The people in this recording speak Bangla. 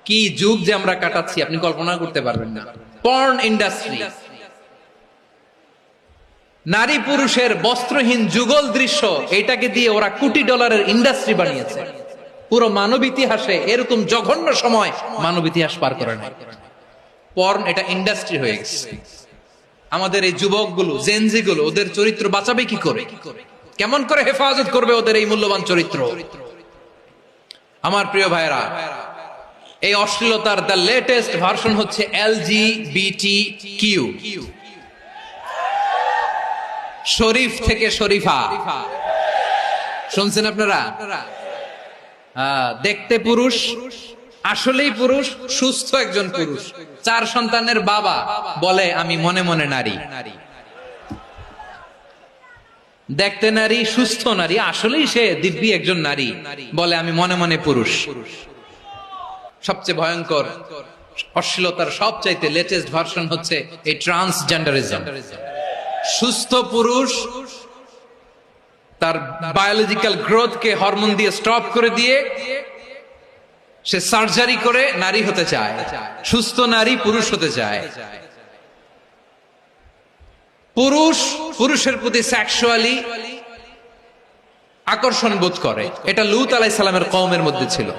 কি যুগ যে আমরা কাটাচ্ছি আপনি কল্পনা করতে পারবেন না। পর্ন ইন্ডাস্ট্রি, নারী পুরুষের বস্ত্রহীন যুগল দৃশ্য, এটাকে দিয়ে ওরা কোটি ডলারের ইন্ডাস্ট্রি বানিয়েছে। পুরো মানব ইতিহাসে এরকম জঘন্য সময় মানব ইতিহাস পার করে নাই। পর্ন এটা ইন্ডাস্ট্রি হয়ে গেছে। আমাদের এই যুবকগুলো, জেনজি গুলো, ওদের চরিত্র বাঁচাবে কি করে? কেমন করে হেফাজত করবে ওদের এই মূল্যবান চরিত্র? আমার প্রিয় ভাইরা, এই অশ্লীলতার দ্য লেটেস্ট ভার্সন হচ্ছে LGBTQ, শরীফ থেকে শরীফা। শুনছেন আপনারা? দেখতে পুরুষ, আসলেই পুরুষ, সুস্থ একজন পুরুষ, 4 সন্তানের বাবা, বলে আমি মনে মনে নারী। দেখতে নারী, সুস্থ নারী, আসলেই সে দিব্যি একজন নারী, বলে আমি মনে মনে পুরুষ। সবচেয়ে ভয়ঙ্কর অশ্লীলতার সবচাইতে লেটেস্ট ভার্সন হচ্ছে এই ট্রান্সজেন্ডারিজম। সুস্থ পুরুষ তার বায়োলজিক্যাল গ্রোথকে হরমোন দিয়ে স্টপ করে দিয়ে সে সার্জারি করে নারী হতে চায়। সুস্থ নারী পুরুষ হতে চায়। পুরুষ পুরুষের প্রতি সেক্সুয়ালি আকর্ষণ বোধ করে। এটা লূত আলাইহিস সালামের কওমের মধ্যে ছিল।